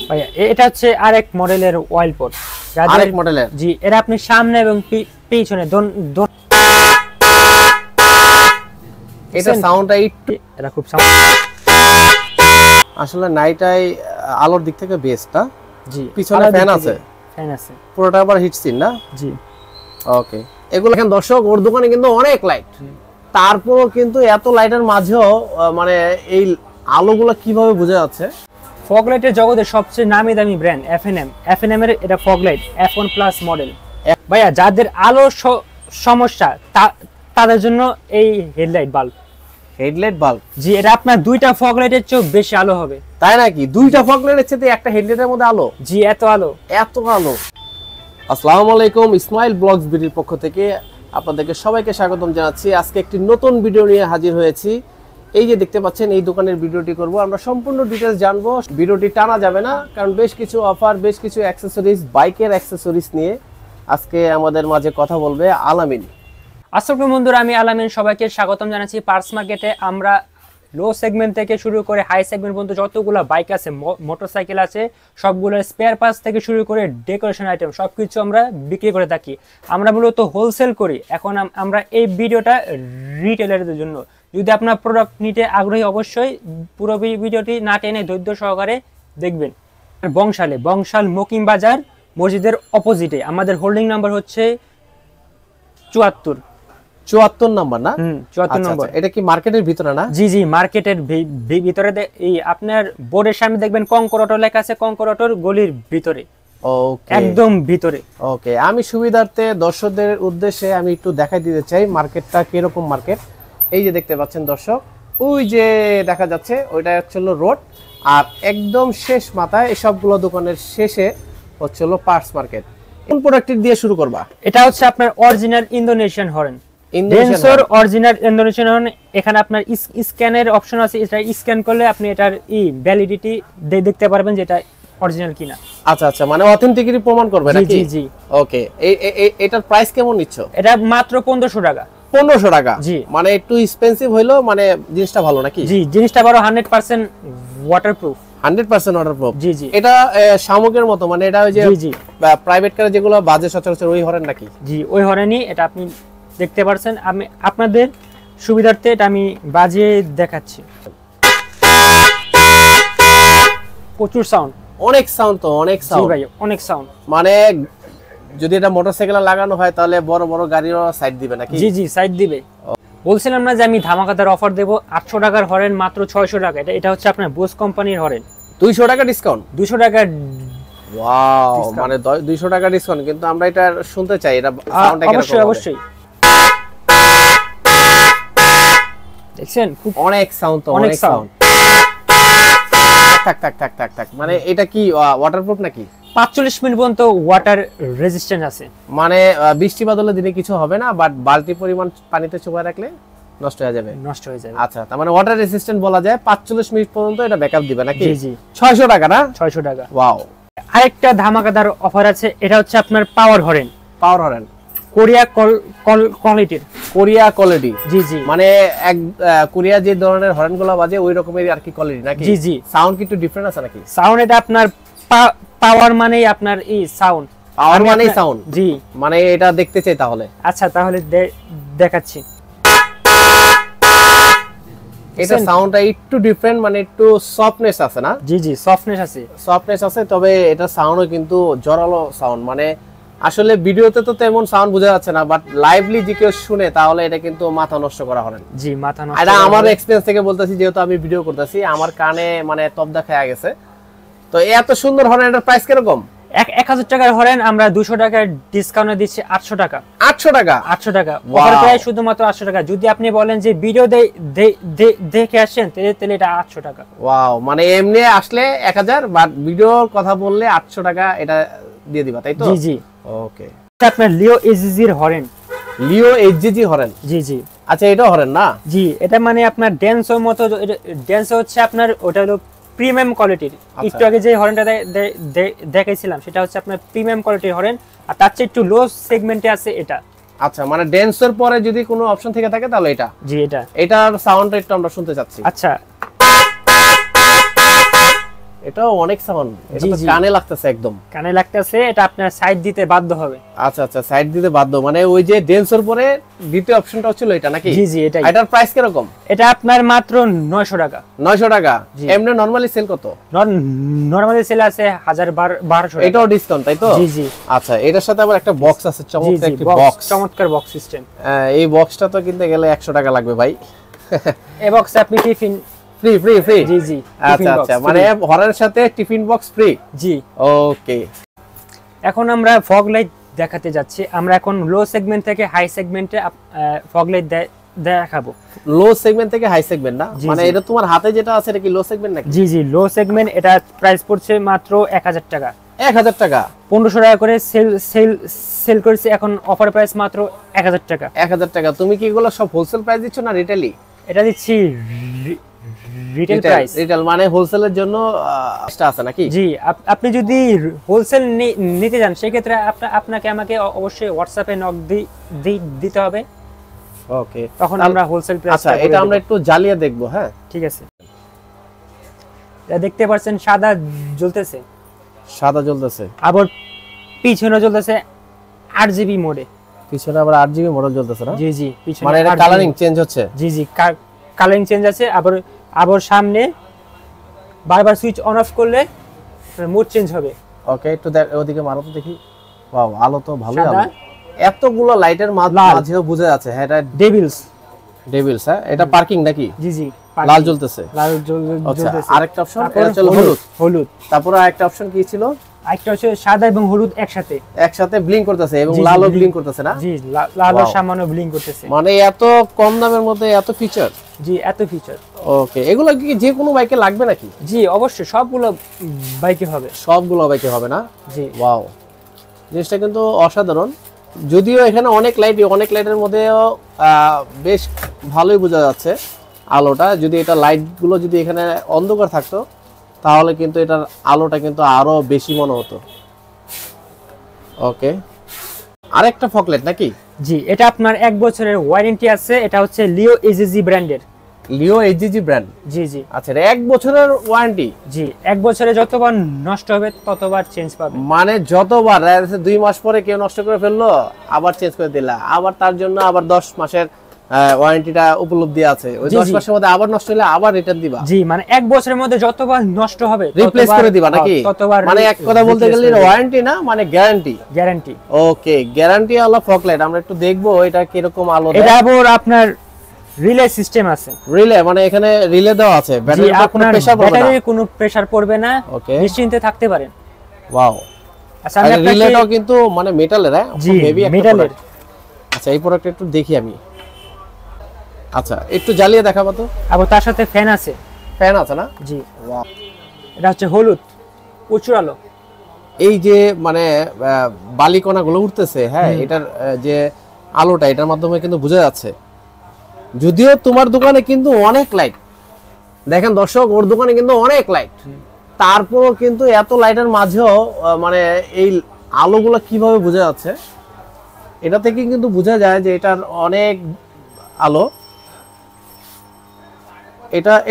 ভাইয়া এটা হচ্ছে আরেক মডেলের অয়েল পট। আরেক মডেলের? জি, এর আপনি সামনে এবং পিছনে এটা সাউন্ডটা এটা খুব সাউন্ড আসলে নাইটাই আলোর দিক থেকে বেস্ট না? জি, পিছনে ফ্যান আছে? ফ্যান আছে পুরোটা আবার হিটসিন না? জি। ওকে, এগুলো এখন দর্শক ওর দোকানে কিন্তু অনেক লাইট, তারপরও কিন্তু এত লাইটের মাঝেও মানে এই আলোগুলো কিভাবে বোঝা যাচ্ছে? ফগ লাইটের জগতের সবচেয়ে নামি দামি ব্র্যান্ড এফএনএম এর এটা fog light F1 plus model. ভাইয়া যাদের আলো সমস্যা তাদের জন্য এই হেডলাইট বাল্ব। জি, এটা আপনার দুইটা ফগ লাইটের চেয়ে বেশি আলো হবে। তাই নাকি? দুইটা ফগ লাইটের চেয়ে একটা হেডলাইটের মধ্যে আলো? জি, এত আলো। আসসালামু আলাইকুম, ইসমাইল ব্লগস বিডির পক্ষ থেকে আপনাদেরকে সবাইকে স্বাগতম জানাচ্ছি। আজকে একটি নতুন ভিডিও নিয়ে হাজির হয়েছি। এই যে দেখতে পাচ্ছেন এই দোকানের ভিডিওটি করব, আমরা সম্পূর্ণ ডিটেইলস জানবো। ভিডিওটি টানা যাবে না, কারণ বেশ কিছু অফার, বেশ কিছু অ্যাকসেসরিজ, বাইকের অ্যাকসেসরিজ নিয়ে আজকে আমাদের মাঝে কথা বলবে আলামিন। আসসালামু বন্ধুরা, আমি আলামিন, সবাইকে স্বাগতম জানাচ্ছি পার্স মার্কেটে। আমরা লো সেগমেন্ট থেকে শুরু করে হাই সেগমেন্ট পর্যন্ত যতগুলো বাইক আছে, মোটরসাইকেল আছে, সবগুলোর স্পেয়ার পার্টস থেকে শুরু করে ডেকোরেশন আইটেম সবকিছু আমরা বিক্রি করে থাকি। আমরা মূলত হোলসেল করি। এখন আমরা এই ভিডিওটা রিটেলারদের জন্য। যদি আপনার প্রোডাক্ট নিতে আগ্রহী, অবশ্যই পুরো ভিডিওটি না টেনে ধৈর্য সহকারে দেখবেন। বংশাল মকিম বাজার মসজিদের অপোজিটে আমাদের হোল্ডিং নাম্বার হচ্ছে 74 নাম্বার না? 74 নম্বর। এটা কি মার্কেটের ভিতরে না? জি জি, মার্কেটের ভিতরে। এই আপনার বোর্ডের সামনে দেখবেন কঙ্কর অটো লেখা আছে, কঙ্কর অটোর গলির ভিতরে, একদম ভিতরে। ওকে, আমি সুবিধার্থে দর্শকদের উদ্দেশ্যে আমি একটু দেখাই দিতে চাই মার্কেটটা কিরকম মার্কেট। এই যে দেখতে পাচ্ছেন দর্শক, ওই যে দেখা যাচ্ছে ওইটা হচ্ছে রোড, আর একদম শেষ মাথায় সবগুলো দোকানের শেষে হচ্ছে পার্টস মার্কেট। কোন প্রোডাক্ট দিয়ে শুরু করবা? এটা হচ্ছে আপনার অরিজিনাল ইন্দোনেশিয়ান হর্ন, ডেনসর অরিজিনাল ইন্দোনেশিয়ান হর্ন। এখানে আপনার স্ক্যানের অপশন আছে, এটা স্ক্যান করলে আপনি এটার ভ্যালিডিটি দেখতে পারবেন যেটা অরিজিনাল কিনা। আচ্ছা, মানে অথেন্টিসিটি প্রমাণ করবে নাকি? জি জি। ওকে, এটার প্রাইস কেমন নিচ্ছ? এটা মাত্র 1500 টাকা। 1500 টাকা? জি। মানে একটু এক্সপেন্সিভ হইলো, মানে জিনিসটা ভালো নাকি? জি, জিনিসটা বড় 100% ওয়াটারপ্রুফ। 100% ওয়াটারপ্রুফ? জি জি। এটা শামুকের মতো, মানে এটা ওই যে প্রাইভেট কারে যেগুলো বাজে সচরাচর ওই হরেন নাকি? জি, ওই হরেনই। এটা আপনি দেখতে পারছেন। আমি আপনাদের সুবিধার্থে এটা আমি বাজিয়ে দেখাচ্ছি। প্রচুর সাউন্ড, অনেক সাউন্ড তো, অনেক সাউন্ড ভাই, অনেক সাউন্ড। মানে যদি এটা মোটরসাইকেলে লাগানো হয় তাহলে বড় বড় গাড়িরও সাইড দিবে নাকি? জি জি, সাইড দিবে। বলছিলাম না যে আমি ধামাকাদার অফার দেব। 800 টাকার হরেন মাত্র 600 টাকা। এটা হচ্ছে আপনার বোস কোম্পানির হরেন। 200 টাকা ডিসকাউন্ট? 200 টাকা। ওয়াও, মানে 200 টাকা ডিসকাউন্ট। কিন্তু আমরা এটা শুনতে চাই, এটা সাউন্ডটা কেমন হবে? অবশ্যই। দেখছেন খুব অনেক সাউন্ড তো, অনেক সাউন্ড। থাক, মানে এটা কি ওয়াটারপ্রুফ নাকি? 45 মিনিট পর্যন্ত ওয়াটার রেজিস্ট্যান্স আছে। মানে বৃষ্টি বাদলের দিনে কিছু হবে না, বাট বালতি পরিমাণ পানিতে চুবায় রাখলে নষ্ট হয়ে যাবে। আচ্ছা, তার মানে ওয়াটার রেজিস্ট্যান্ট বলা যায়। 45 মিনিট পর্যন্ত এটা ব্যাকআপ দিবে নাকি? জি জি। 600 টাকা না? 600 টাকা। ওয়াও। আরেকটা ধামাকাদার অফার আছে। এটা হচ্ছে আপনার পাওয়ার হরেন। Korea quality. জি জি, মানে এক কোরিয়া যে ধরনের হর্নগুলো বাজে ওই রকমের আর কি কোয়ালিটি নাকি? জি জি। সাউন্ড কি একটু ডিফারেন্ট আছে নাকি? সাউন্ড এটা আপনার পাওয়ার মানেই আপনার সাউন্ড। পাওয়ার মানেই সাউন্ড? জি। মানে এটা দেখতে চাই তাহলে। আচ্ছা, তাহলে দেখাচ্ছি। এটা সাউন্ডটা একটু ডিফারেন্ট, মানে একটু সফটনেস আছে না? জি জি, সফটনেস আছে। তবে এটা সাউন্ডও কিন্তু জোরালো সাউন্ড। মানে আসলে ভিডিওতে তো তেমন সাউন্ড বোঝা যাচ্ছে না, বাট লাইভলি যে কেউ শুনে তাহলে এটা কিন্তু মাথা নষ্ট করা হবে। জি, মাথা নষ্ট। এটা আমার এক্সপেরিয়েন্স থেকে বলতেছি, যেহেতু আমি ভিডিও করতেছি, আমার কানে মানে তবদা খেয়ে গেছে। তো এত সুন্দর হর্ন, এটার প্রাইস কিরকম? 1000 টাকার হরেন আমরা 200 টাকার ডিসকাউন্টে দিচ্ছি 800 টাকা। 800 টাকা? 800 টাকা অফার প্রাইস, শুধুমাত্র 800 টাকা। যদি আপনি বলেন যে ভিডিও দেখে আসেন তাহলে এটা 800 টাকা। ওয়াও, মানে এমনি আসলে 1000, বাট ভিডিওর কথা বললে 800 টাকা এটা দিয়ে দিবা, তাই তো? জি জি। ওকে, আপনার লিও এইচজির হরেন। লিও এইচজি হরেন? জি জি। আচ্ছা, এটা হরেন না? জি, এটা মানে আপনার ড্যান্সের মতো। ড্যান্স হচ্ছে আপনার ওটা হলো প্রিমিয়াম কোয়ালিটির। একটু আগে যে হরেনটা দেখাইছিলাম সেটা হচ্ছে আপনার প্রিমিয়াম কোয়ালিটির হরেন, আর তার চেয়ে একটু লো সেগমেন্টে আছে এটা। আচ্ছা, মানে ড্যান্সের পরে যদি কোনো অপশন থেকে থাকে তাহলে এটা? জি, এটার সাউন্ডটা একটু আমরা শুনতে চাচ্ছি। আচ্ছা, এটাও অনেক সাউন্ড, এটা তো কানে লাগতেছে, একদম কানে লাগতেছে। এটা আপনার সাইড দিতে বাধ্য হবে। আচ্ছা আচ্ছা, সাইড দিতে বাধ্য, মানে ওই যে ডেন্সর পরে দ্বিতীয় অপশনটা ছিল এটা নাকি? জি জি এটাই। এটার প্রাইস কি রকম? এটা আপনার মাত্র 900 টাকা। 900 টাকা। এমনি নরমালি সেল কত? নরমালি সেল আছে 1200 টাকা। এটাও ডিসকাউন্ট তাই তো? জি জি। আচ্ছা, এটার সাথে আবার একটা বক্স আছে, চমৎকার একটা বক্স, চমৎকার বক্স সিস্টেম। এই বক্সটা তো কিনতে গেলে 100 টাকা লাগবে ভাই। এই বক্সে আপনি টিফিন ফ্রি ফ্রি ফ্রি? জি জি। আচ্ছা আচ্ছা, মানে হরের সাথে টিফিন বক্স ফ্রি? জি। ওকে, এখন আমরা ফগ লাইট দেখাতে যাচ্ছি। আমরা এখন লো সেগমেন্ট থেকে হাই সেগমেন্টে ফগ লাইট দেখাবো। লো সেগমেন্ট থেকে হাই সেগমেন্ট না, মানে এটা তোমার হাতে যেটা আছে এটা কি লো সেগমেন্ট নাকি? জি জি লো সেগমেন্ট। এটা প্রাইস পড়ছে মাত্র 1000 টাকা। 1000 টাকা? 1500 টাকা করে সেল করেছে, এখন অফার প্রাইস মাত্র 1000 টাকা। 1000 টাকা। তুমি কি এগুলো সব হোলসেল প্রাইস দিচ্ছ না রিটেলই? এটা দিচ্ছি রিটেল প্রাইস। রিটেল মানে হোলসেলের জন্য এটা আছে নাকি? জি, আপনি যদি হোলসেল নিতে যান সেই ক্ষেত্রে আপনাকে আমাকে অবশ্যই হোয়াটসঅ্যাপে নক দিতে হবে। ওকে, তখন আমরা হোলসেল প্রাইস। আচ্ছা, এটা আমরা একটু জ্বালিয়ে দেখব। হ্যাঁ ঠিক আছে। এটা দেখতে পাচ্ছেন সাদা জ্বলতেছে, সাদা জ্বলতেছে, আবার পিছনে জ্বলতেছে RGB মোডে। পিছনে আবার 8GB মডেল জ্বলতেছে না? জি জি, পিছনে মানে এটা কালারিং চেঞ্জ হচ্ছে? জি জি, কালারিং চেঞ্জ আছে। আবার সামনে বারবার সুইচ অন অফ করলে মোড চেঞ্জ হবে। ওকে, একটু ওদিকে মারো তো দেখি। ওয়াও, আলো তো ভালোই আলো, এতগুলো লাইটের মাঝেও বোঝা যাচ্ছে। হ্যাঁ, এটা ডেভিলস। ডেভিলস? হ্যাঁ, এটা পার্কিং নাকি? জি জি, লাল জ্বলতেছে। লাল আচ্ছা, জ্বলতেছে। আরেকটা অপশন এটা হলো হলুদ। হলুদ। তারপর আরেকটা অপশন কি ছিল? আরেকটা হচ্ছে সাদা এবং হলুদ একসাথে ব্লিঙ্ক করতেছে, এবং লালও ব্লিঙ্ক করতেছে না? জি, লাল আর সামান্য ব্লিঙ্ক করতেছে। মানে এত কম দামের মধ্যে এত ফিচার? জি, এত ফিচার। ওকে, এগুলো কি যে কোনো বাইকে লাগবে নাকি? জি অবশ্যই, সবগুলো বাইকে হবে। সবগুলো বাইকে হবে না? জি। ওয়াও, জিনিসটা কিন্তু অসাধারণ। যদিও এখানে অনেক লাইটের মধ্যেও বেশ ভালোই বোঝা যাচ্ছে আলোটা। যদি এটা লাইটগুলো যদি এখানে অন্ধকার থাকতো তাহলে কিন্তু এটার আলোটা কিন্তু আরো বেশি মনে হতো। ওকে, আরেকটা ফকলাইট নাকি? জি, এটা আপনার 1 বছরের ওয়ারেন্টি আছে। এটা হচ্ছে লিও এজিজি ব্র্যান্ডের। লিও এজিজি ব্র্যান্ড? জি জি। আচ্ছা, 1 বছরের ওয়ারেন্টি? জি, 1 বছরে যতবার নষ্ট হবে ততবার চেঞ্জ পাবে। মানে যতবার 2 মাস পরে কেউ নষ্ট করে ফেললো আবার চেঞ্জ করে দিলা, আবার তার জন্য আবার 10 মাসের ওয়ারেন্টিটা উপলব্ধি আছে। ওই 10 মাসের মধ্যে আবার নষ্ট হলে আবার রিটার্ন দিবা? জি, মানে 1 বছরের মধ্যে যতবার নষ্ট হবে রিপ্লেস করে দিবা নাকি? ততবার, মানে এক কথা বলতে গেলে ওয়ারেন্টি না, মানে গ্যারান্টি। গ্যারান্টি। ওকে, গ্যারান্টি আলো ফকলাইট। আমরা একটু দেখবো এটা কি রকম আলো দেয়। এটা আবার আপনার রিলে সিস্টেম আছে। রিলে মানে এখানে রিলে দেওয়া আছে, ব্যাটারির কোনো প্রেসার পড়বে না? ব্যাটারির কোনো প্রেসার পড়বে না, নিশ্চিন্তে থাকতে পারেন। ওয়াও। আচ্ছা, আমি আপনাকে রিলেটাও কিন্তু মানে মেটালের? হ্যাঁ, জি, মেটালের। আচ্ছা, এই প্রোডাক্ট একটু দেখি আমি। আচ্ছা, একটু জ্বালিয়ে দেখাবো তো। আবার তার সাথে ফ্যান আছে। ফ্যান আছে না? জি। ওয়াও, এটা হচ্ছে হলুদ, প্রচুর আলো। এই যে মানে বালিকণাগুলো উঠতেছে, হ্যাঁ, এটার যে আলোটা এটার মাধ্যমে কিন্তু বোঝা যাচ্ছে। যদিও তোমার দোকানে কিন্তু অনেক লাইট, দেখেন দর্শক, ওর দোকানে কিন্তু অনেক লাইট, তারপরও কিন্তু এত লাইটের মাঝেও মানে এই আলোগুলো কিভাবে বোঝা যাচ্ছে এটা থেকে কিন্তু বোঝা যায় যে এটার অনেক আলো।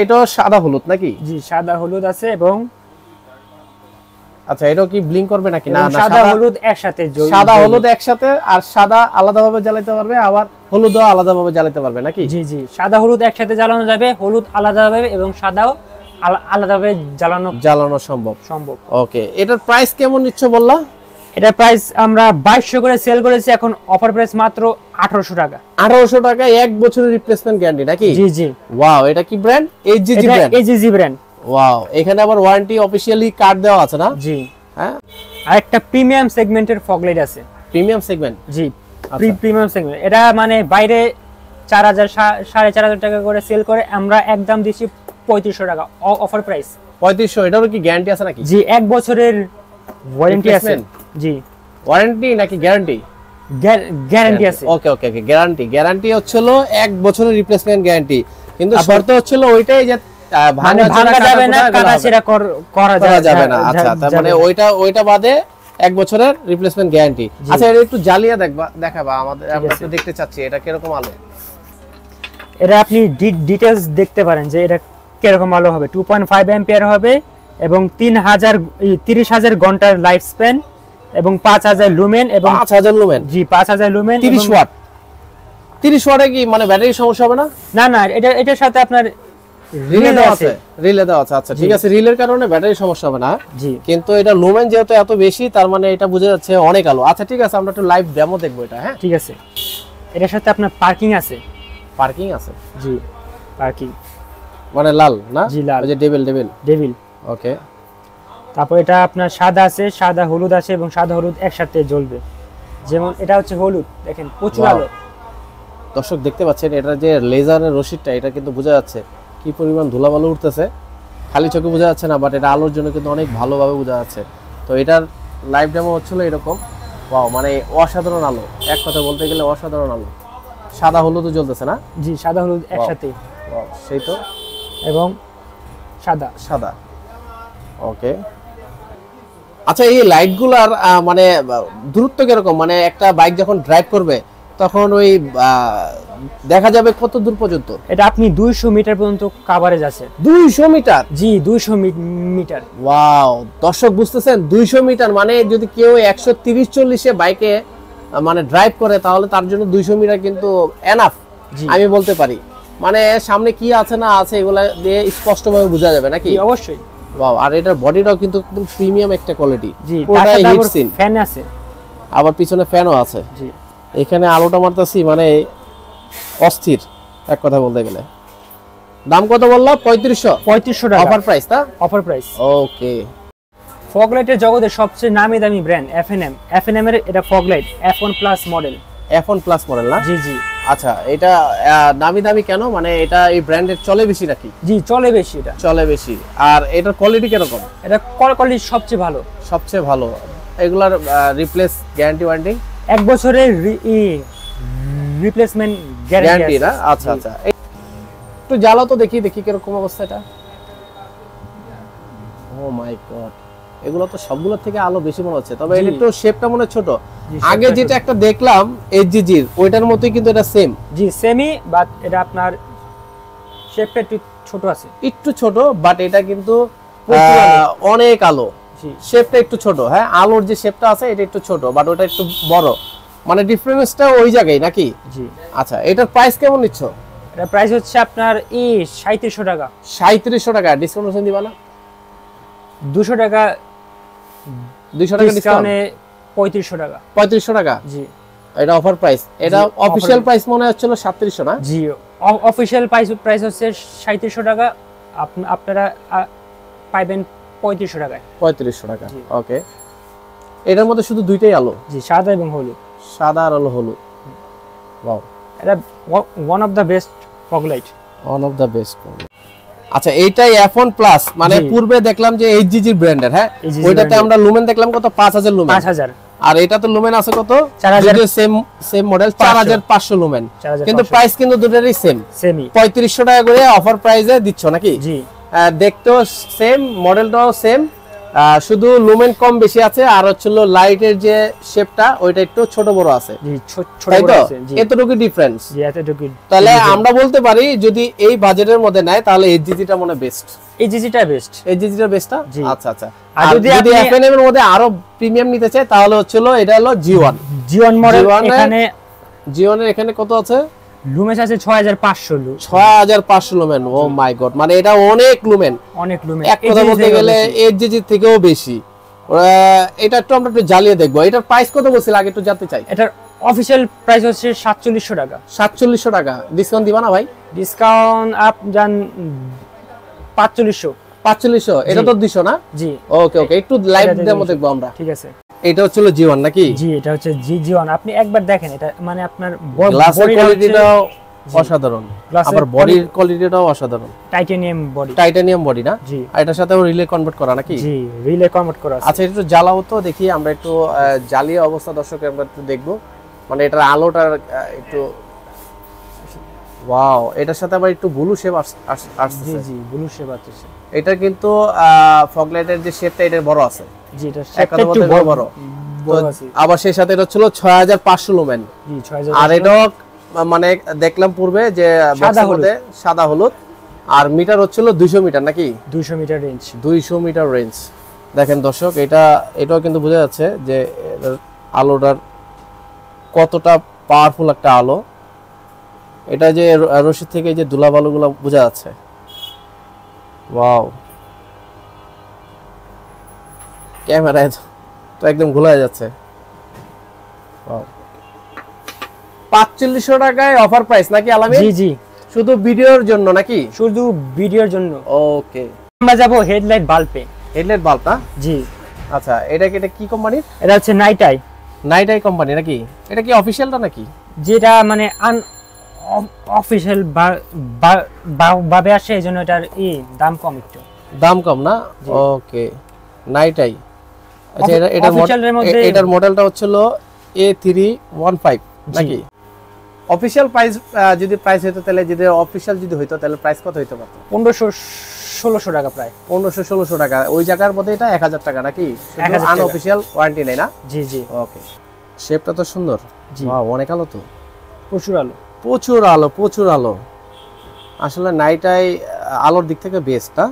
এটা সাদা হলুদ নাকি? জি, সাদা হলুদ আছে। এবং আচ্ছা, এটাও কি ব্লিঙ্ক করবে নাকি? না, সাদা হলুদ একসাথে। সাদা হলুদ একসাথে, আর সাদা আলাদাভাবে জ্বালাতে পারবে, আবার হলুদও আলাদাভাবে জ্বালাতে পারবে নাকি? জি জি, সাদা হলুদ একসাথে জ্বালানো যাবে, হলুদ আলাদাভাবে এবং সাদাও আলাদাভাবে জ্বালানো সম্ভব। ওকে, এটার প্রাইস কেমন নিচ্ছ বললা? এটা প্রাইস আমরা 2200 করে সেল করেছি, এখন অফার প্রাইস মাত্র 1800 টাকা। 1800 টাকা, 1 বছরের রিপ্লেসমেন্ট গ্যারান্টি নাকি? জি জি। ওয়াও, এটা কি ব্র্যান্ড? এজিজি ব্র্যান্ড। এজিজি ব্র্যান্ড। ওয়াও, এখানে আবার ওয়ারেন্টি অফিশিয়ালি কার্ড দেওয়া আছে না? জি। হ্যাঁ, আর একটা প্রিমিয়াম সেগমেন্টের ফগলাইট আছে। Premium segment? জি, প্রিমিয়াম সেগমেন্ট। এটা মানে বাইরে 4000 4500 টাকা করে সেল করে, আমরা একদম দিচ্ছি 3500 টাকা অফার প্রাইস। 3500? এটারও কি গ্যারান্টি আছে নাকি? জি, 1 বছরের ওয়ারেন্টি আছে। জি। ওয়ারেন্টি নাকি গ্যারান্টি? গ্যারান্টি আছে। ওকে ওকে ওকে, গ্যারান্টি হচ্ছিল 1 বছরের রিপ্লেসমেন্ট গ্যারান্টি, কিন্তু শর্ত হচ্ছিল ওইটাই যে ভাঙা যাবে না, কাটাছেঁড়া করা যাবে না। আচ্ছা, তার মানে ওইটা বাদে 1 বছরের রিপ্লেসমেন্ট গ্যারান্টি। আচ্ছা, এটা একটু জ্বালিয়ে দেখাবা আমাদের, আমরা একটু দেখতে চাচ্ছি এটা কিরকম আলো। এটা আপনি ডিটেইলস দেখতে পারেন যে এটা কিরকম আলো হবে। 2.5 অ্যাম্পিয়ার হবে এবং 30,000 ঘন্টার লাইফ স্প্যান এবং 5000 লুমেন এবং 5000 লুমেন। জি 5000 লুমেন 30 ওয়াট। 30 ওয়াটে কি মানে ব্যাটারি সমস্যা হবে না? না না, এটার সাথে আপনার রিলে দেওয়া আছে। রিলে দেওয়া আছে, আচ্ছা ঠিক আছে, রিলের কারণে ব্যাটারি সমস্যা হবে না। জি কিন্তু এটা লুমেন যেহেতু এত বেশি, তার মানে এটা বোঝা যাচ্ছে অনেক আলো। আচ্ছা ঠিক আছে, আমরা একটু লাইভ ডেমো দেখবো এটা। হ্যাঁ ঠিক আছে। এটার সাথে আপনার পার্কিং আছে। পার্কিং আছে? জি পার্কিং মানে লাল না? জি লাল, ওই যে ডেভিল। ওকে। তারপর এটা আপনার সাদা আছে, সাদা হলুদ আছে এবং সাদা হলুদ একসাথে জ্বলবে। যেমন এটা হচ্ছে হলুদ, দেখেন প্রচুর আলো। দর্শক দেখতে পাচ্ছেন এটা যে লেজারের রশিদটা, এটা কিন্তু বোঝা যাচ্ছে কি পরিমাণ ধুলাবালু উঠতেছে। খালি চোখে বোঝা যাচ্ছে না, বাট এটা আলোর জন্য কিন্তু অনেক ভালোভাবে বোঝা যাচ্ছে। তো এটার লাইভ ডেমো হচ্ছিল এরকম। ওয়াও, মানে অসাধারণ আলো, এক কথা বলতে গেলে অসাধারণ আলো। সাদা হলুদও জ্বলতেছে না? জি সাদা হলুদ একসাথে। ওয়াও, সেই তো। এবং সাদা। ওকে। আচ্ছা, এই লাইটগুলার মানে দূরত্ব কিরকম? মানে একটা বাইক যখন ড্রাইভ করবে তখন ওই দেখা যাবে কত দূর পর্যন্ত? এটা আপনি 200 মিটার পর্যন্ত কভারেজ আছে। 200 মিটার? জি 200 মিটার। ওয়াও, দর্শক বুঝতেছেন 200 মিটার মানে যদি কেউ 130-40 এ বাইকে মানে ড্রাইভ করে তাহলে তার জন্য 200 মিটার কিন্তু এনাফ আমি বলতে পারি। মানে সামনে কি আছে না আছে এগুলা দিয়ে স্পষ্টভাবে বোঝা যাবে নাকি? অবশ্যই। ওয়াও, আর এটার বডিটাও কিন্তু একদম প্রিমিয়াম একটা কোয়ালিটি। জি, পুরোটা হিট সিন, ফ্যান আছে, আবার পিছনে ফ্যানও আছে। জি, এখানে আলোটা মারতাছি মানে অস্থির এক কথা বলতে গেলে। দাম কত বললা? 3500 টাকা অফার প্রাইস। তা অফার প্রাইস। ওকে। ফগ লাইটের জগতের সবচেয়ে নামি দামি ব্র্যান্ড F&M এর এটা fog light F1 plus model. F1 plus model না? জি জি। আচ্ছা, এটা নামি দামি কেন? মানে এটা এই ব্র্যান্ডের চলে বেশি নাকি? জি চলে বেশি, এটা চলে বেশি। আর এটার কোয়ালিটি কিরকম? এটা কোয়ালিটি সবচেয়ে ভালো। সবচেয়ে ভালো। এগুলার রিপ্লেস গ্যারান্টি ওয়ারেন্টি? 1 বছরের রিপ্লেসমেন্ট গ্যারান্টি না? আচ্ছা আচ্ছা, একটু জ্বালাও তো দেখি কিরকম অবস্থা এটা। ও মাই গড, এগুলো তো সবগুলোর থেকে আলো বেশি মনে হচ্ছে, তবে এটা একটু শেপটা মনে ছোট। আগে যেটা একটা দেখলাম এইচজিজির, ওইটার মতোই কিন্তু এটা সেম। জি সেমি, বাট এটা আপনার শেপটা একটু ছোট আছে। একটু ছোট, বাট এটা কিন্তু অনেক আলো। জি, শেপটা একটু ছোট। হ্যাঁ, আলোর যে শেপটা আছে এটা একটু ছোট, বাট ওটা একটু বড়। মানে ডিফারেন্সটা ওই জায়গায় নাকি? জি। আচ্ছা, এটার প্রাইস কেমন নিচ্ছ? এটা প্রাইস হচ্ছে আপনার 3700 টাকা। 3700 টাকা। ডিসকাউন্ট দিবা না? 200 টাকা ডিসকাউন্টে 3500 টাকা। 3500 টাকা? জি। এটা অফার প্রাইস। এটা অফিশিয়াল প্রাইস মনে হচ্ছিল 3700 না? জি, অফিশিয়াল প্রাইস হচ্ছে 3700 টাকা। আপনারা পাইবেন 3500 টাকায়। 3500 টাকা। ওকে। এটার মধ্যে শুধু দুইটাই আলো? জি, সাদা এবং হলুদ। সাদা আর হলুদ। ওয়াও, এটা one of the best fog light. One of the best. আচ্ছা, এইটাই F1 প্লাস, মানে পূর্বে দেখলাম যে এইচজিজি ব্র্যান্ডের। হ্যাঁ, ওইটাতে আমরা লুমেন দেখলাম কত? 5000 লুমেন। 5000। আর এটা তো লুমেন আছে কত? 4000। সেম মডেল 4500 লুমেন, কিন্তু প্রাইস কিন্তু দুটোরই সেমই। 3500 টাকা করে অফার প্রাইসে দিচ্ছ নাকি? জি। দেখতেও সেম, মডেলটাও সেম, শুধু লুমেন কম বেশি আছে, আর হচ্ছিল লাইটের যে শেপটা ওইটা একটু ছোট বড় আছে। জি, ছোট বড় আছে। জি, এতটুকু ডিফারেন্স। জি, এতটুকু। তাহলে আমরা বলতে পারি যদি এই বাজেটের মধ্যে নেয় তাহলে এইচজিজিটা মনে বেস্ট। এইচজিজিটা বেস্ট। আচ্ছা আচ্ছা। আর যদি F&M এর মধ্যে আরো প্রিমিয়াম নিতে চায় তাহলে হচ্ছিল এটা হলো G1 মডেল। এখানে এখানে কত আছে? লুমেন আছে 6500 6500 লুমেন। ও মাই গড, মানে এটা অনেক লুমেন। এক কথা বলতে গেলে এইচজিজি থেকেও বেশি। এটা একটু আমরা একটু জ্বালিয়ে দেখবো। এটার প্রাইস কত বলছিল আগে একটু জানতে চাই। এটার অফিশিয়াল প্রাইস হচ্ছে 4700 টাকা। 4700 টাকা। ডিসকাউন্ট দিবা না ভাই? ডিসকাউন্ট আপ জান 4500। এটা তো 200 না? জি। ওকে ওকে, একটু লাইভ ডেমো দেখবো আমরা। ঠিক আছে। এটা হচ্ছে G1 নাকি? জি, এটা হচ্ছে G1। আপনি একবার দেখেন, এটা মানে আপনার গ্লাসের কোয়ালিটিটাও অসাধারণ, আবার বডির কোয়ালিটিটাও অসাধারণ। টাইটানিয়াম বডি না? জি। আর এটার সাথে রিলে কনভার্ট করা নাকি? জি, রিলে কনভার্ট করা আছে। আচ্ছা, একটু জ্বালাও তো দেখি, আমরা একটু জ্বালিয়ে অবস্থা দর্শকদের আমরা একটু দেখবো, মানে এটার আলোটা একটু। ওয়াও, এটার সাথে আবার একটু ব্লু শেপ আসছে। জি জি, ব্লু শেপ আসছে। এটা কিন্তু ফগ লাইটের যে শেপটা এটা বড় আছে। জি, এটা শেপটা একটু বড় আছে। আবার সেই সাথে এটা ছিল 6500 লুমেন। জি, 6500। আর এটা মানে দেখলাম পূর্বে যে বক্সের মধ্যে সাদা হলুদ, আর মিটার হচ্ছিল 200 মিটার নাকি? 200 মিটার রেঞ্জ। 200 metre range. দেখেন দর্শক, এটাও কিন্তু বোঝা যাচ্ছে যে আলোটার কতটা পাওয়ারফুল একটা আলো। এটা যে রশিদ থেকে যে ধুলাবালুগুলো বোঝা যাচ্ছে। ওয়াও, ক্যামেরায় তো একদম ঘোলা যাচ্ছে। 4500 টাকায় অফার প্রাইস নাকি আলামিন? জি জি, শুধু ভিডিওর জন্য নাকি? শুধু ভিডিওর জন্য। ওকে, আমরা যাব হেডলাইট বাল্বে। হেডলাইট বাল্ব না? জি। আচ্ছা, এটা কি কোম্পানির? এটা হচ্ছে নাইটাই। নাইটাই কোম্পানি নাকি? এটা কি অফিশিয়ালটা নাকি? যেটা মানে অফিশিয়াল ভাবে আসে, এই জন্য এটার দাম কম একটু। দাম কম না? ওকে, নাইটাই। আচ্ছা, এটার মডেলটা হচ্ছিল A315 নাকি? অফিশিয়াল প্রাইস যদি প্রাইস হইতো তাহলে, যদি অফিশিয়াল যদি হইতো তাহলে প্রাইস কত হইতে পারতো? 1500-1600 টাকা প্রায়। 1500-1600 টাকা। ওই জায়গার মধ্যে এটা 1000 টাকা নাকি? আনঅফিশিয়াল ওয়ারেন্টি নেই না? জি জি। ওকে, শেপটা তো সুন্দর। ওয়াও, অনেক আলো তো। প্রচুর আলো, প্রচুর আলো, প্রচুর আলো। আসলে নাইটাই আলোর দিক থেকে বেস্ট না?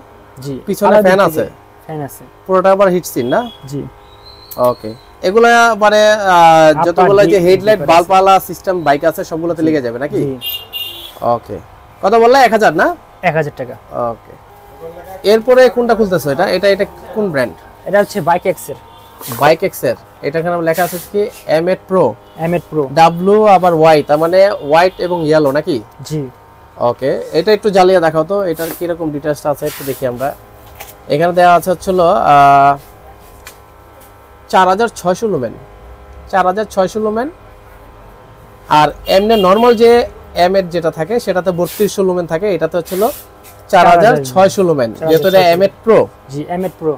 জি। পিছনে ফ্যান আছে? ফ্যান আছে। পুরোটা আবার হিট সিন না? জি। ওকে, এগুলা মানে যতগুলো যে হেডলাইট বাল্বওয়ালা সিস্টেম বাইক আছে সবগুলোতে লেগে যাবে নাকি? ওকে, কত বললা? 1000 না? 1000 টাকা। ওকে, এরপরে কোনটা খুলতেছো? এটা কোন ব্র্যান্ড? এটা হচ্ছে বাইক এক্স এর। বাইক এক্স এর। এটা এখানে লেখা আছে কি M8 Pro। M8 Pro, W আবার হোয়াইট, তার মানে হোয়াইট এবং ইয়েলো নাকি? জি। ওকে, এটা একটু জ্বালিয়ে দেখাও তো, এটার কি রকম ডিটেইলসটা আছে একটু দেখি আমরা। এখানে দেওয়া আছে হচ্ছিল 4600 লুমেন। 4600 লুমেন। আর এমনি নরমাল যে M8 যেটা থাকে সেটাতে 3200 লুমেন থাকে, এটাতে হচ্ছিল 4600 লুমেন, যেহেতু এটা M8 Pro। জি, M8 Pro।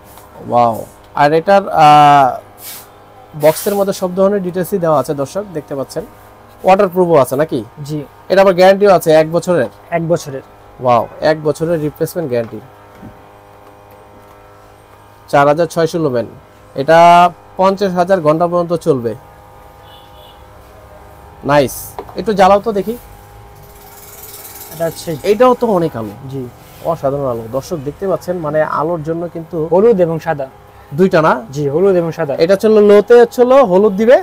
ওয়াও, আর এটার বক্সের মধ্যে সব ধরনের ডিটেইলসই দেওয়া আছে দর্শক, দেখতে পাচ্ছেন। ওয়াটারপ্রুফও আছে নাকি? জি। এটা আবার গ্যারান্টিও আছে 1 বছরের। 1 বছরের। ওয়াও, 1 বছরের রিপ্লেসমেন্ট গ্যারান্টি। 4600 লুমেন। এটা 50000 ঘন্টা পর্যন্ত চলবে। নাইস, একটু জ্বালাও তো দেখি। এটা হচ্ছে, এটাও তো অনেক আলো। জি, অসাধারণ আলো দর্শক, দেখতে পাচ্ছেন। মানে আলোর জন্য কিন্তু হলুদ এবং সাদা দুইটা না? জি, হলুদ এবং সাদা। এটা হচ্ছে লোতে হচ্ছে হলুদ দিবে,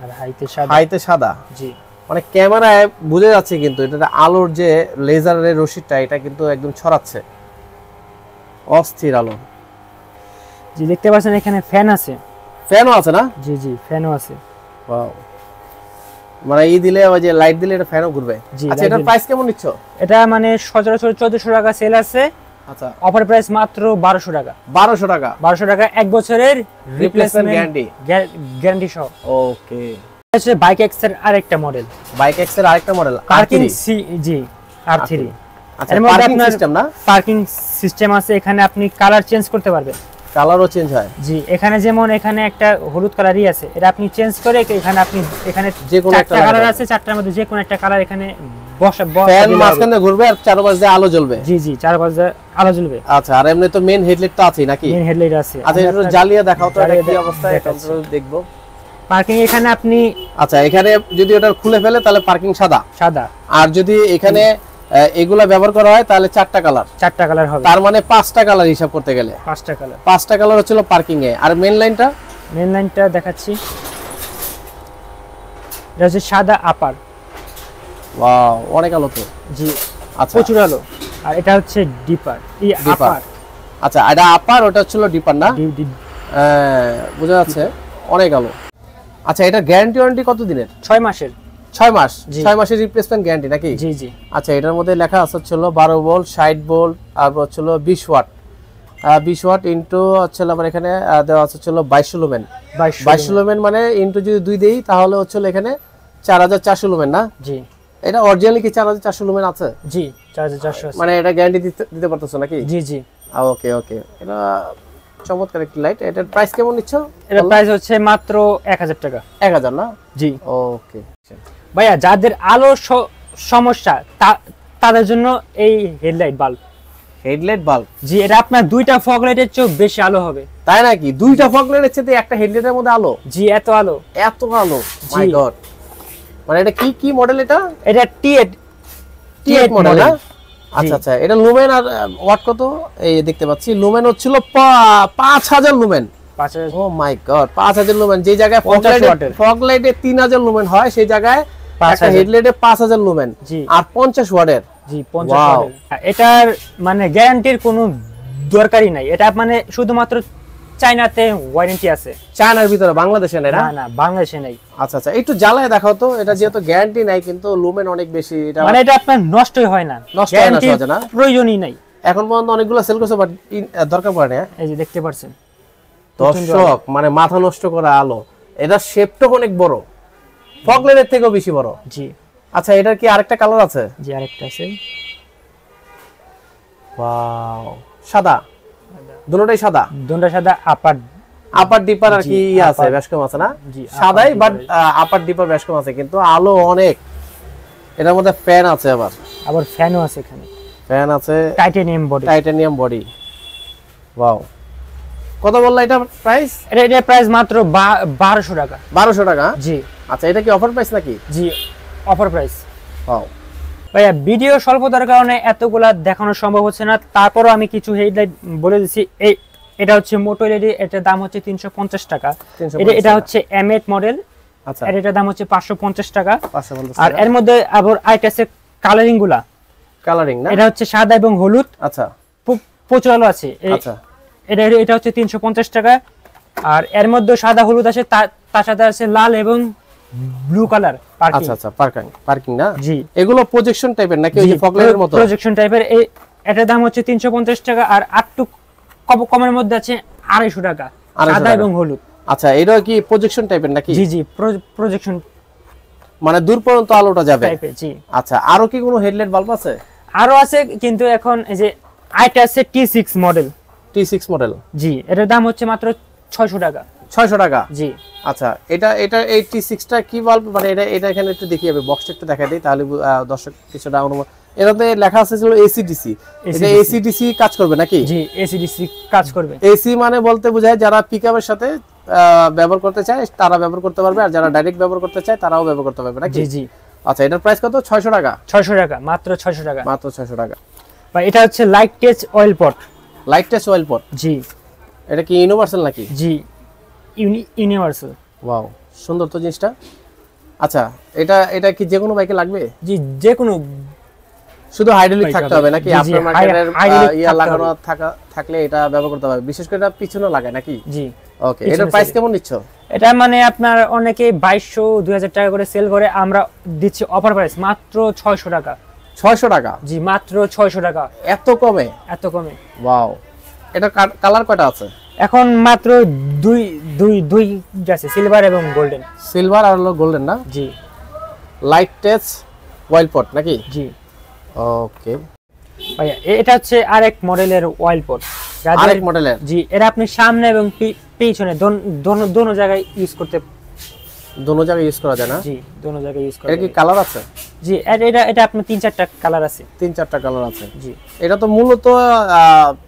আর হাইতে সাদা। হাইতে সাদা। জি। মানে ক্যামেরায় বোঝা যাচ্ছে কিন্তু এটা আলোর যে লেজারের রশ্মিটা এটা কিন্তু একদম ছড়াচ্ছে। অস্থির আলো। জি, দেখতে পাচ্ছেন এখানে ফ্যান আছে। ফ্যানও আছে না? জি জি, ফ্যানও আছে। ওয়াও, মানে দিলে ওই যে লাইট দিলে এটা ফ্যানও ঘুরবে। আচ্ছা, এটার প্রাইস কেমন নিচ্ছ? এটা মানে সচরাচর 1400 টাকা সেল আছে। আচ্ছা, অফার প্রাইস মাত্র 1200 টাকা। 1200 টাকা? 1200 টাকা, 1 বছরের রিপ্লেসমেন্ট গ্যারান্টি সহ। ওকে, এটা বাইক এক্স এর আরেকটা মডেল। বাইক এক্স এর আরেকটা মডেল পার্কিং জি, R3। আচ্ছা, পার্কিং সিস্টেম না? পার্কিং সিস্টেম আছে, এখানে আপনি কালার চেঞ্জ করতে পারবেন। কালারও চেঞ্জ হয়? জি। এখানে যেমন এখানে একটা হলুদ কালারই আছে, এটা আপনি চেঞ্জ করে এখানে আপনি এখানে যে কোনো একটা কালার আছে, চারটার মধ্যে যে কোনো একটা কালার এখানে ফ্যান মাঝখানে ঘুরবে আর চারপাশে আলো জ্বলবে। জি জি, চারপাশে আলো জ্বলবে। আচ্ছা, আর এমনি তো মেইন হেডলাইট তো আছে নাকি? মেইন হেডলাইট আছে। আচ্ছা, এটা জ্বালিয়ে দেখাও তো, এটা কি অবস্থা, কন্ট্রোল দেখব। পার্কিং এখানে আপনি, আচ্ছা, এখানে যদি ওটা খুলে ফেলে তাহলে পার্কিং সাদা সাদা, আর যদি এখানে এগুলা ব্যবহার করা হয় তাহলে 4টা কালার হবে। তার মানে 5টা কালার হিসাব করতে গেলে 5টা কালার হচ্ছিল পার্কিং এ। আর মেইন লাইনটা দেখাচ্ছি, এটা হচ্ছে সাদা আপার। ওয়াও, অনেক আলো তো। জি, আচ্ছা, প্রচুর আলো। আর এটা হচ্ছে ডিপার, আপার। আচ্ছা, এটা আপার, ওটা হচ্ছিল ডিপার না? বোঝা যাচ্ছে, অনেক আলো। আচ্ছা, এটা গ্যারান্টি ওয়ারেন্টি কত দিনের? 6 মাসের। 6 মাস? 6 মাসের রিপ্লেসমেন্ট গ্যারান্টি নাকি? জি জি। আচ্ছা, এটার মধ্যে লেখা আছে হচ্ছিল 12 ভোল্ট, 60 ভোল্ট, আর হচ্ছিল 20 ওয়াট। 20 ওয়াট ইনটু হচ্ছিল আবার এখানে দেওয়া আছে হচ্ছিল 2200 লুমেন। 2200 লুমেন মানে ইনটু যদি 2 দেই তাহলে হচ্ছিল এখানে 4400 লুমেন না? জি। এটা অরিজিনালি কি 4400 লুমেন আছে? জি, 4400 আছে। মানে এটা গ্যারান্টি দিতে পারতেছো নাকি? জি জি। ওকে ওকে, এটা চমৎকার একটি লাইট। এটার প্রাইস কেমন নিচ্ছ? এটার প্রাইস হচ্ছে মাত্র 1000 টাকা। 1000 না? জি। ওকে ভাইয়া, যাদের আলো সমস্যা তাদের জন্য এই হেডলাইট বাল্ব। জি, এটা আপনার 2টা ফগ লাইটের চেয়ে বেশি আলো হবে। তাই নাকি? 2টা ফগ লাইটের চেয়ে একটা হেডলাইটের মধ্যে আলো? জি, এত আলো। মাই গড। মানে এটা কি মডেল? এটা T8 মডেল না? আচ্ছা আচ্ছা, এটা লুমেন আর ওয়াট কত? এই দেখতে পাচ্ছি লুমেন হচ্ছিল 5000 লুমেন। 5000। ও মাই গড, 5000 লুমেন। যে জায়গায় ফগ লাইটে 3000 লুমেন হয়, সেই জায়গায় একটা হেডলাইটে 5000 লুমেন আর 50 ওয়াটের। জি 50 ওয়াটের। এটার মানে গ্যারান্টির কোনো দরকারই নাই, এটা মানে শুধুমাত্র চায়নাতে ওয়ারেন্টি আছে। চায়নার ভিতরে, বাংলাদেশে নাই? না না, বাংলাদেশে নাই। আচ্ছা আচ্ছা, একটু জ্বালায় দেখাও তো। এটা যেহেতু গ্যারান্টি নাই কিন্তু লুমেন অনেক বেশি, এটা মানে এটা আপনার নষ্টই হয় না, নষ্ট হয় না সহজে না, প্রয়োজনই নাই। এখন পর্যন্ত অনেকগুলো সেল করছে বাট দরকার পড়ে না। এই যে দেখতে পাচ্ছেন দর্শক, মানে মাথা নষ্ট করা আলো। এটা শেপটা অনেক বড়, ফগ লাইটের থেকেও বেশি বড়। জি। আচ্ছা, এটার কি আরেকটা কালার আছে? জি আরেকটা আছে। ওয়াও, সাদা, দুটোটাই সাদা। দুটোটা সাদা, আপার ডিপার আর কি আছে, ব্যাসকম আছে না? সাদাই বাট আপার ডিপার ব্যাসকম আছে, কিন্তু আলো অনেক। এটার মধ্যে ফ্যান আছে, আবার ফ্যানও আছে, এখানে ফ্যান আছে, টাইটানিয়াম বডি। ওয়াও, কত বললা এটা প্রাইস? এটা প্রাইস মাত্র 1200 টাকা। 1200 টাকা? জি। আচ্ছা, এটা কি অফার প্রাইস নাকি? জি, অফার প্রাইস। ওয়াও ভাইয়া, ভিডিও স্বল্পতার কারণে এতগুলা দেখানো সম্ভব হচ্ছে না, তারপরও আমি কিছু হেডলাইট বলে দিচ্ছি। এটা হচ্ছে মোটো এলইডি, এটার দাম হচ্ছে 350 টাকা। এটা হচ্ছে M8 মডেল। আচ্ছা, আর এটার দাম হচ্ছে 550 টাকা। 550 আর এর মধ্যে আবার আইটাসে কালারিং গুলা, কালারিং না? এটা হচ্ছে সাদা এবং হলুদ। আচ্ছা, প্রচুর আলো আছে। আচ্ছা, এটা হচ্ছে 350 টাকা। আর এর মধ্যে সাদা হলুদ আছে, তার সাথে আছে লাল এবং ব্লু কালার পার্কিং। আচ্ছা আচ্ছা, পার্কিং না? জি। এগুলো প্রজেকশন টাইপের নাকি ওই যে ফগ লাইটের মতো? প্রজেকশন টাইপের। এটার দাম হচ্ছে 350 টাকা। আর আটটু কমের মধ্যে আছে 250 টাকা, সাদা এবং হলুদ। আচ্ছা, এটা কি প্রজেকশন টাইপের নাকি? জি জি, প্রজেকশন, মানে দূর পর্যন্ত আলোটা যাবে। জি। আচ্ছা, আরো কি কোনো হেডলাইট বাল্ব আছে? আরো আছে, কিন্তু এখন এই যে আইটা আছে T6 মডেল। T6 model? জি, এটার দাম হচ্ছে মাত্র 600 টাকা। 600 টাকা? জি। আচ্ছা, এটা এই T6 টা কি বাল্ব? মানে এটা এখানে একটু দেখিয়ে হবে, বক্সটা একটু দেখাই দেই, তাহলে দর্শক কিছুটা অনুমান। এটাতে লেখা আছে ছিল AC/DC। এটা AC/DC কাজ করবে নাকি? জি, AC/DC কাজ করবে। AC মানে বলতে বোঝায় যারা পিকআপের সাথে ব্যবহার করতে চায় তারা ব্যবহার করতে পারবে, আর যারা ডাইরেক্ট ব্যবহার করতে চায় তারাও ব্যবহার করতে পারবে নাকি? জি জি। আচ্ছা, এটার প্রাইস কত? 600 টাকা? 600 টাকা, মাত্র 600 টাকা। মাত্র 600 টাকা। ভাই, এটা হচ্ছে light touch oil pot. Light touch oil pot? জি। এটা কি ইউনিভার্সাল নাকি? জি, ইউনিভার্সাল। ওয়াও, সুন্দর তো জিনিসটা। আচ্ছা, এটা কি যে কোনো বাইকে লাগবে? জি, যে কোনো। শুধু হাইড্রোলিক থাকতে হবে নাকি? আপনার মার্কেটের ইয়া লাগানো থাকলে এটা ব্যবহার করতে হবে, বিশেষ করে এটা পিছনে লাগায় নাকি? জি। ওকে, এটার প্রাইস কেমন নিচ্ছ? এটা মানে আপনার অনেকে 2200 2000 টাকা করে সেল করে, আমরা দিচ্ছি অফার প্রাইস মাত্র 600 টাকা। 600 টাকা? জি, মাত্র 600 টাকা। এত কমে? এত কমে। ওয়াও, এটা কালার কয়টা আছে এখন? মাত্র দুই আছে, সিলভার এবং গোল্ডেন। সিলভার আর গোল্ডেন না? জি। লাইট টাচ অয়েল পট নাকি? জি। ওকে ভাইয়া, এটা হচ্ছে আরেক মডেলের অয়েল পট। আরেক মডেলের? জি, এটা আপনি সামনে এবং পিছনে দোনো জায়গায় ইউজ করতে। দোনো জায়গায় ইউজ করা যায় না? জি, দোনো জায়গায় ইউজ করা। এটা কি কালার আছে? জি, এটা আপনার 3-4টা কালার আছে। 3-4টা কালার আছে? জি। এটা তো মূলত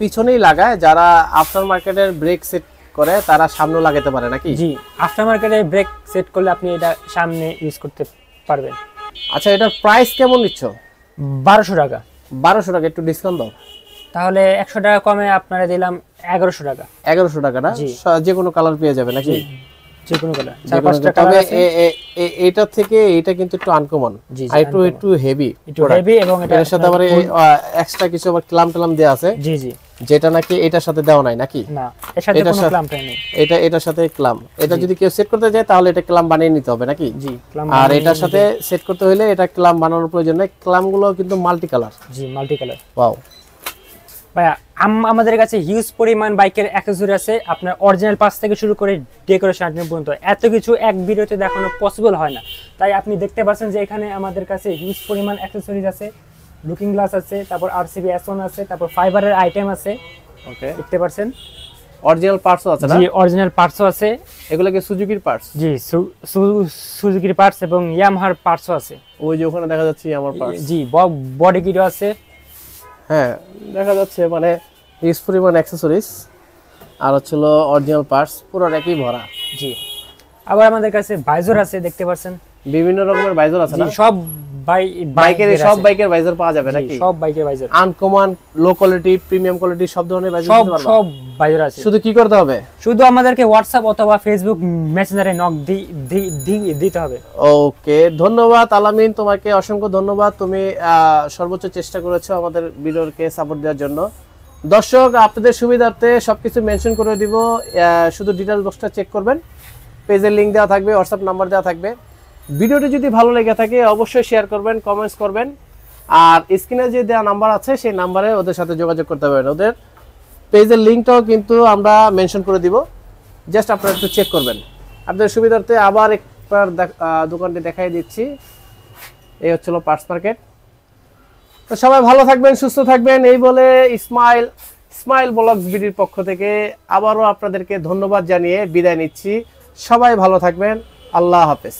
পিছনেই লাগায়, যারা আফটার মার্কেটের ব্রেক সেট করে তারা সামনে লাগাতে পারে নাকি? জি, আফটার মার্কেটের ব্রেক সেট করলে আপনি এটা সামনে ইউজ করতে পারবেন। আচ্ছা, এটার প্রাইস কেমন নিচ্ছ? 1200 টাকা। 1200 টাকা? একটু ডিসকাউন্ট দাও। তাহলে 100 টাকা কমে আপনারা দিলাম 1100 টাকা। 1100 টাকা না? যে কোনো কালার পেয়ে যাবে নাকি? যে কোনো কালার, 4-5টা কালার আছে। এটা থেকে এটা কিন্তু একটু আনকমন, একটু হেভি, এবং এটার সাথে আবার এক্সট্রা কিছু আবার ক্লাম দেয়া আছে। জি জি। যেটা নাকি এটার সাথে দেওয়া নাই নাকি? না, এর সাথে কোনো ক্লাম্প নেই। এটার সাথে ক্লাম, এটা যদি কেউ সেট করতে যায় তাহলে এটা ক্লাম বানিয়ে নিতে হবে নাকি? জি, আর এটার সাথে সেট করতে হলে এটা ক্লাম বানানোর প্রয়োজন নেই। ক্লামগুলো কিন্তু মাল্টি কালার। জি, মাল্টি কালার। ওয়াও ভাইয়া, আমাদের কাছে হিউজ পরিমাণ বাইকের অ্যাকসেসরি আছে, আপনার অরিজিনাল পার্টস থেকে শুরু করে ডেকোরেশন আইটেম পর্যন্ত। এত কিছু এক ভিডিওতে দেখানো পসিবল হয় না, তাই আপনি দেখতে পাচ্ছেন যে এখানে আমাদের কাছে হিউজ পরিমাণ অ্যাকসেসরিজ আছে। লুকিং গ্লাস আছে, তারপর RCB S1 আছে, তারপর ফাইবারের আইটেম আছে। ওকে, দেখতে পাচ্ছেন অরিজিনাল পার্টসও আছে না? জি, অরিজিনাল পার্টসও আছে। এগুলো কি সুজুকির পার্টস? জি, সুজুকির পার্টস এবং ইয়ামাহার পার্টসও আছে। ওই যে ওখানে দেখা যাচ্ছে ইয়ামাহার পার্টস। জি, বডি কিটও আছে। হ্যাঁ, দেখা যাচ্ছে মানে হিউজ পরিমাণ অ্যাকসেসরিজ আর হচ্ছিল অরিজিনাল পার্টস, পুরো একই ভরা। জি। আবার আমাদের কাছে ভাইজর আছে, দেখতে পাচ্ছেন বিভিন্ন রকমের ভাইজর আছে না? সব বাইকের সব বাইকের ভাইজার পাওয়া যাবে নাকি? সব বাইকের visor, uncommon, low quality, premium quality সব ধরনের ভাইজার দিতে পারবা? সব ভাইজার আছে। শুধু কি করতে হবে? শুধু আমাদেরকে হোয়াটসঅ্যাপ অথবা ফেসবুক মেসেঞ্জারে নক দিতে হবে। ওকে, ধন্যবাদ আলামিন, তোমাকে অসংখ্য ধন্যবাদ। তুমি সর্বোচ্চ চেষ্টা করেছো আমাদের ভিডিওকে সাপোর্ট দেওয়ার জন্য। দর্শক, আপনাদের সুবিধার্থে সবকিছু মেনশন করে দিব, শুধু ডিটেইলস বক্সটা চেক করবেন। পেজের লিংক দেওয়া থাকবে, হোয়াটসঅ্যাপ নাম্বার দেওয়া থাকবে। ভিডিওটি যদি ভালো লেগে থাকে অবশ্যই শেয়ার করবেন, কমেন্টস করবেন, আর স্ক্রিনে যে দেওয়া নাম্বার আছে সেই নাম্বারে ওদের সাথে যোগাযোগ করতে পারবেন। ওদের পেজের লিংকটাও কিন্তু আমরা মেনশন করে দিব, জাস্ট আপনারা একটু চেক করবেন। আপনাদের সুবিধার্থে আবার একবার দোকানটি দেখাই দিচ্ছি। এই হচ্ছিল পার্টস মার্কেট। তো সবাই ভালো থাকবেন, সুস্থ থাকবেন, এই বলে স্মাইল ব্লগস বিডির পক্ষ থেকে আবারও আপনাদেরকে ধন্যবাদ জানিয়ে বিদায় নিচ্ছি। সবাই ভালো থাকবেন, আল্লাহ হাফেজ।